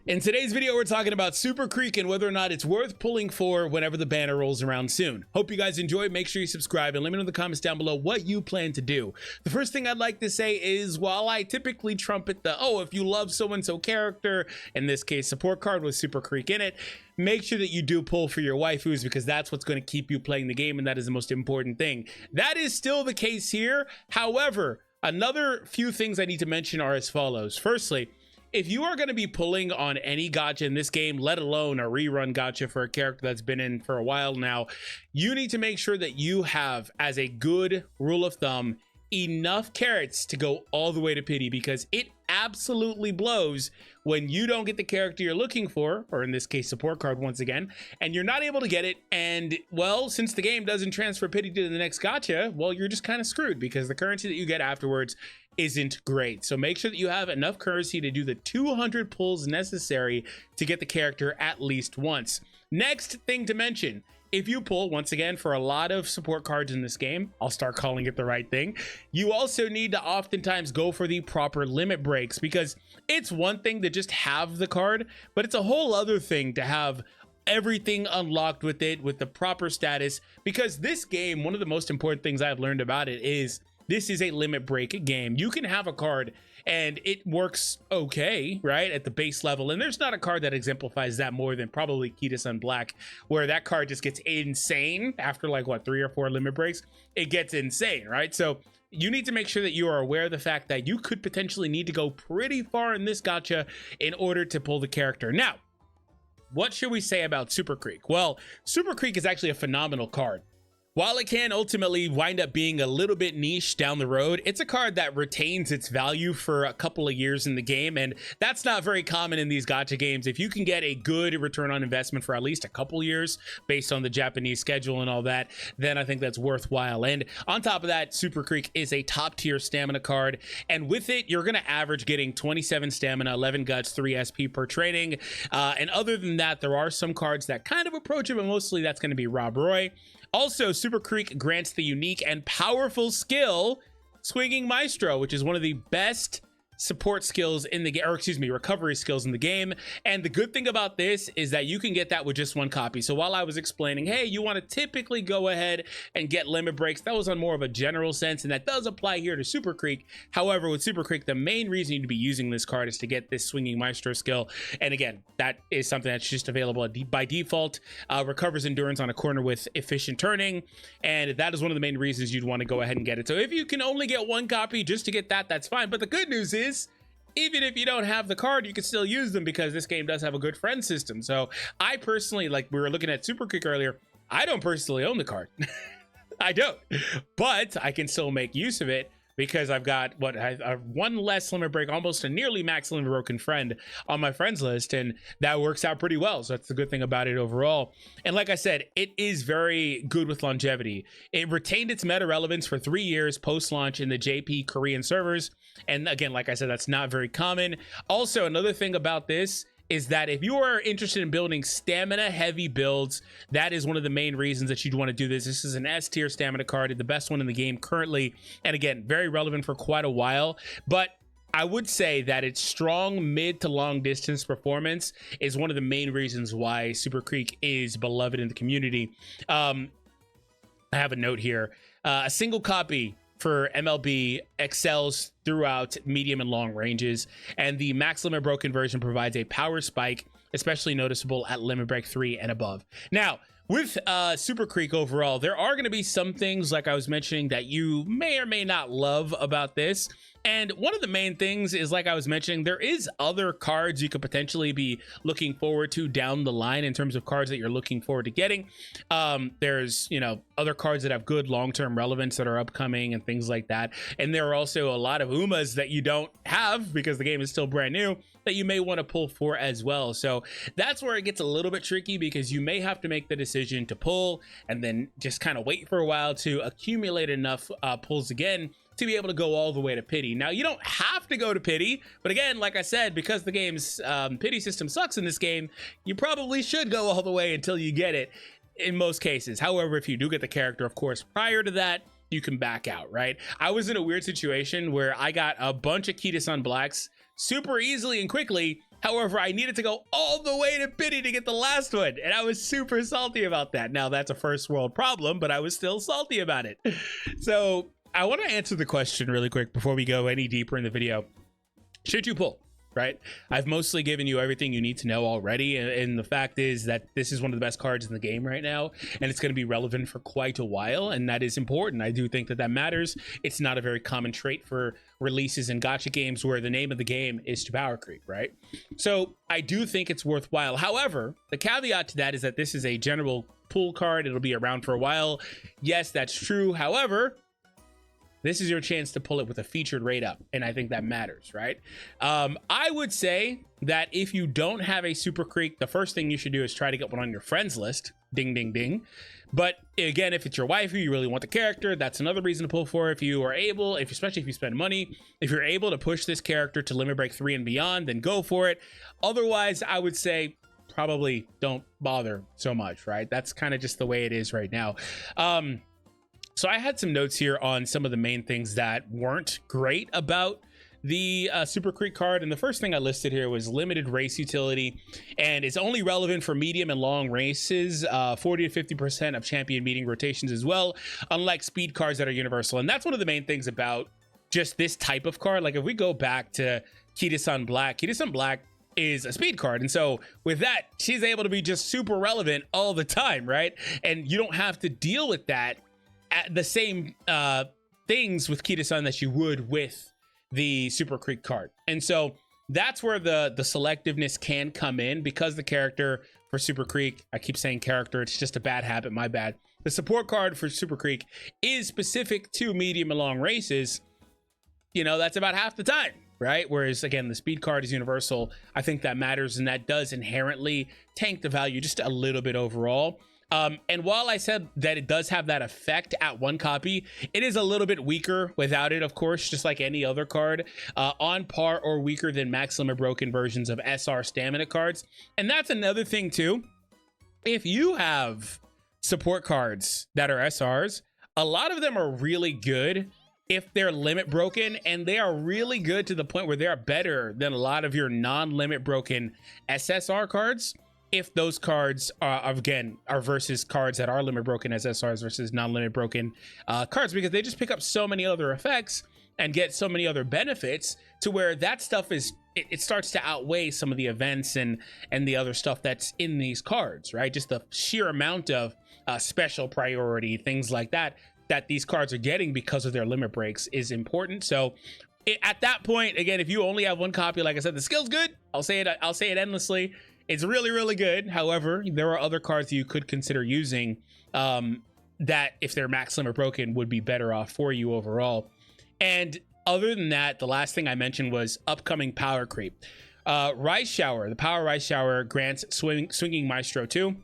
In today's video, we're talking about Super Creek and whether or not it's worth pulling for whenever the banner rolls around soon. Hope you guys enjoy. Make sure you subscribe and let me know in the comments down below what you plan to do. The first thing I'd like to say is, while I typically trumpet the, oh, if you love so-and-so character, in this case, support card with Super Creek in it, make sure that you do pull for your waifus, because that's what's going to keep you playing the game, and that is the most important thing. That is still the case here. However, another few things I need to mention are as follows. Firstly, if you are going to be pulling on any gacha in this game, let alone a rerun gacha for a character that's been in for a while now, you need to make sure that you have, as a good rule of thumb, enough carrots to go all the way to pity, because it absolutely blows when you don't get the character you're looking for, or in this case support card once again, and you're not able to get it. And well, since the game doesn't transfer pity to the next gacha, well, you're just kind of screwed, because the currency that you get afterwards isn't great. So make sure that you have enough currency to do the 200 pulls necessary to get the character at least once. Next thing to mention, if you pull, once again, for a lot of support cards in this game, I'll start calling it the right thing, you also need to oftentimes go for the proper limit breaks, because it's one thing to just have the card, but it's a whole other thing to have everything unlocked with it, with the proper status. Because this game, one of the most important things I've learned about it is this is a limit break game. You can have a card and it works okay, right, at the base level. And there's not a card that exemplifies that more than probably Kita-san Black, where that card just gets insane after like, what, 3 or 4 limit breaks? It gets insane, right? So you need to make sure that you are aware of the fact that you could potentially need to go pretty far in this gacha in order to pull the character. Now, what should we say about Super Creek? Well, Super Creek is actually a phenomenal card. While it can ultimately wind up being a little bit niche down the road, it's a card that retains its value for a couple of years in the game, and that's not very common in these gacha games. If you can get a good return on investment for at least a couple years based on the Japanese schedule and all that, then I think that's worthwhile. And on top of that, Super Creek is a top tier stamina card, and with it, you're going to average getting 27 stamina, 11 guts, 3 SP per training. And other than that, there are some cards that kind of approach it, but mostly that's going to be Rob Roy. Also, Super Creek grants the unique and powerful skill Swinging Maestro, which is one of the best support skills in the game, or excuse me, recovery skills in the game. And the good thing about this is that you can get that with just 1 copy. So while I was explaining, hey, you want to typically go ahead and get limit breaks, that was on more of a general sense, and that does apply here to Super Creek. However, with Super Creek, the main reason you'd be using this card is to get this Swinging Maestro skill. And again, that is something that's just available by default. Recovers endurance on a corner with efficient turning, and that is one of the main reasons you'd want to go ahead and get it. So if you can only get 1 copy just to get that, that's fine. But the good news is, even if you don't have the card, you can still use them, because this game does have a good friend system. So I personally, like we were looking at Super Creek earlier, I don't personally own the card. I don't, but I can still make use of it, because I've got what, 1 less limit break, almost a nearly max limit broken friend on my friends list, and that works out pretty well. So that's the good thing about it overall. And like I said, it is very good with longevity. It retained its meta relevance for 3 years post-launch in the JP Korean servers. And again, like I said, that's not very common. Also, another thing about this is that if you are interested in building stamina heavy builds, that is one of the main reasons that you'd want to do this. This is an S tier stamina card, the best one in the game currently, and again, very relevant for quite a while. But I would say that its strong mid to long distance performance is one of the main reasons why Super Creek is beloved in the community. I have a note here. A single copy for MLB excels throughout medium and long ranges, and the max limit broken version provides a power spike, especially noticeable at limit break 3 and above. Now, with Super Creek overall, there are going to be some things, like I was mentioning, that you may or may not love about this. And one of the main things is, like I was mentioning, there is other cards you could potentially be looking forward to down the line in terms of cards that you're looking forward to getting. There's, you know, other cards that have good long-term relevance that are upcoming and things like that. And there are also a lot of Umas that you don't have, because the game is still brand new, that you may want to pull for as well. So that's where it gets a little bit tricky, because you may have to make the decision to pull and then just kind of wait for a while to accumulate enough pulls again to be able to go all the way to pity. Now, you don't have to go to pity, but again, like I said, because the game's pity system sucks in this game, you probably should go all the way until you get it in most cases. However, if you do get the character, of course, prior to that, you can back out, right? I was in a weird situation where I got a bunch of Kita-san Blacks super easily and quickly, However, I needed to go all the way to Biddy to get the last one, and I was super salty about that. Now, that's a first world problem, but I was still salty about it. So I want to answer the question really quick before we go any deeper in the video. Should you pull? Right? I've mostly given you everything you need to know already, and the fact is that this is one of the best cards in the game right now, and it's going to be relevant for quite a while, and that is important. I do think that that matters. It's not a very common trait for releases in gacha games where the name of the game is to power creep, right? So I do think it's worthwhile. However, the caveat to that is that this is a general pull card. It'll be around for a while. Yes, that's true. However, this is your chance to pull it with a featured rate up, and I think that matters, right? I would say that if you don't have a Super Creek, the first thing you should do is try to get one on your friends list. Ding, ding, ding. But again, if it's your waifu, you really want the character, that's another reason to pull for. If you are able, especially if you spend money, if you're able to push this character to Limit Break 3 and beyond, then go for it. Otherwise, I would say probably don't bother so much, right? That's kind of just the way it is right now. So I had some notes here on some of the main things that weren't great about the Super Creek card, and the first thing I listed here was limited race utility, and it's only relevant for medium and long races, 40 to 50% of champion meeting rotations as well, unlike speed cards that are universal. And that's one of the main things about just this type of card. Like if we go back to Kida-san Black is a speed card, and so with that, she's able to be just super relevant all the time, right? And you don't have to deal with that at the same things with Kida-san that you would with the Super Creek card. And so that's where the selectiveness can come in, because the character for Super Creek, I keep saying character, it's just a bad habit, my bad. The support card for Super Creek is specific to medium and long races. You know, that's about half the time, right? Whereas again, the speed card is universal. I think that matters, and that does inherently tank the value just a little bit overall. And while I said that it does have that effect at one copy, it is a little bit weaker without it, of course, just like any other card, on par or weaker than Max Limit Broken versions of SR stamina cards. And that's another thing too. If you have support cards that are SRs, a lot of them are really good if they're limit broken, and they are really good to the point where they are better than a lot of your non-limit broken SSR cards. If those cards are versus cards that are limit broken as SRs versus non-limit broken cards, because they just pick up so many other effects and get so many other benefits to where that stuff is, it starts to outweigh some of the events and the other stuff that's in these cards, right? Just the sheer amount of special priority, things like that these cards are getting because of their limit breaks is important. So at that point, again, if you only have one copy, like I said, the skill's good. I'll say it endlessly. It's really, really good. However, there are other cards that you could consider using that, if they're max limit broken, would be better off for you overall. And other than that, the last thing I mentioned was upcoming power creep. Rise Shower, the Power Rise Shower grants Swinging Maestro 2.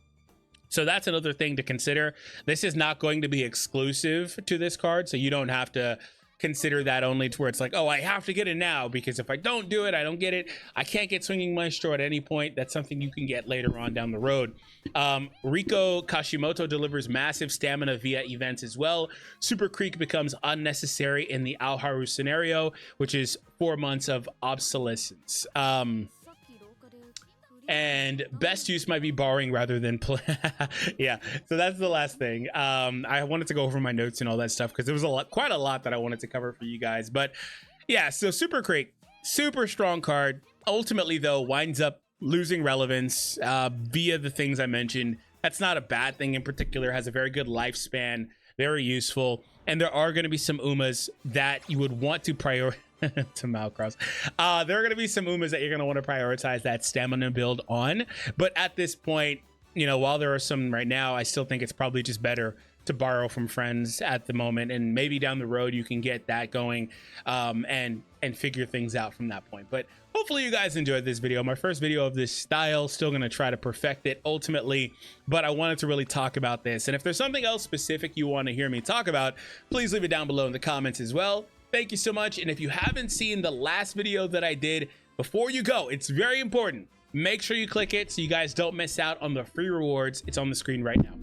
So that's another thing to consider. This is not going to be exclusive to this card, so you don't have to consider that only to where it's like, oh, I have to get it now, because if I don't do it, I don't get it. I can't get Swinging Maestro at any point. That's something you can get later on down the road. Riko Kashimoto delivers massive stamina via events as well. Super Creek becomes unnecessary in the Aoharu scenario, which is 4 months of obsolescence. And best use might be borrowing rather than play. Yeah, so that's the last thing. I wanted to go over my notes and all that stuff because there was quite a lot that I wanted to cover for you guys. But yeah, so Super Creek, super strong card. Ultimately, though, winds up losing relevance via the things I mentioned. That's not a bad thing in particular. Has a very good lifespan, very useful. And there are going to be some Umas that you would want to prioritize. To Malcross. There are going to be some Umas that you're going to want to prioritize that stamina build on. But at this point, you know, while there are some right now, I still think it's probably just better to borrow from friends at the moment. And maybe down the road, you can get that going and figure things out from that point. But hopefully you guys enjoyed this video. My first video of this style, still going to try to perfect it ultimately. But I wanted to really talk about this. And if there's something else specific you want to hear me talk about, please leave it down below in the comments as well. Thank you so much. And if you haven't seen the last video that I did, before you go, it's very important. Make sure you click it so you guys don't miss out on the free rewards. It's on the screen right now.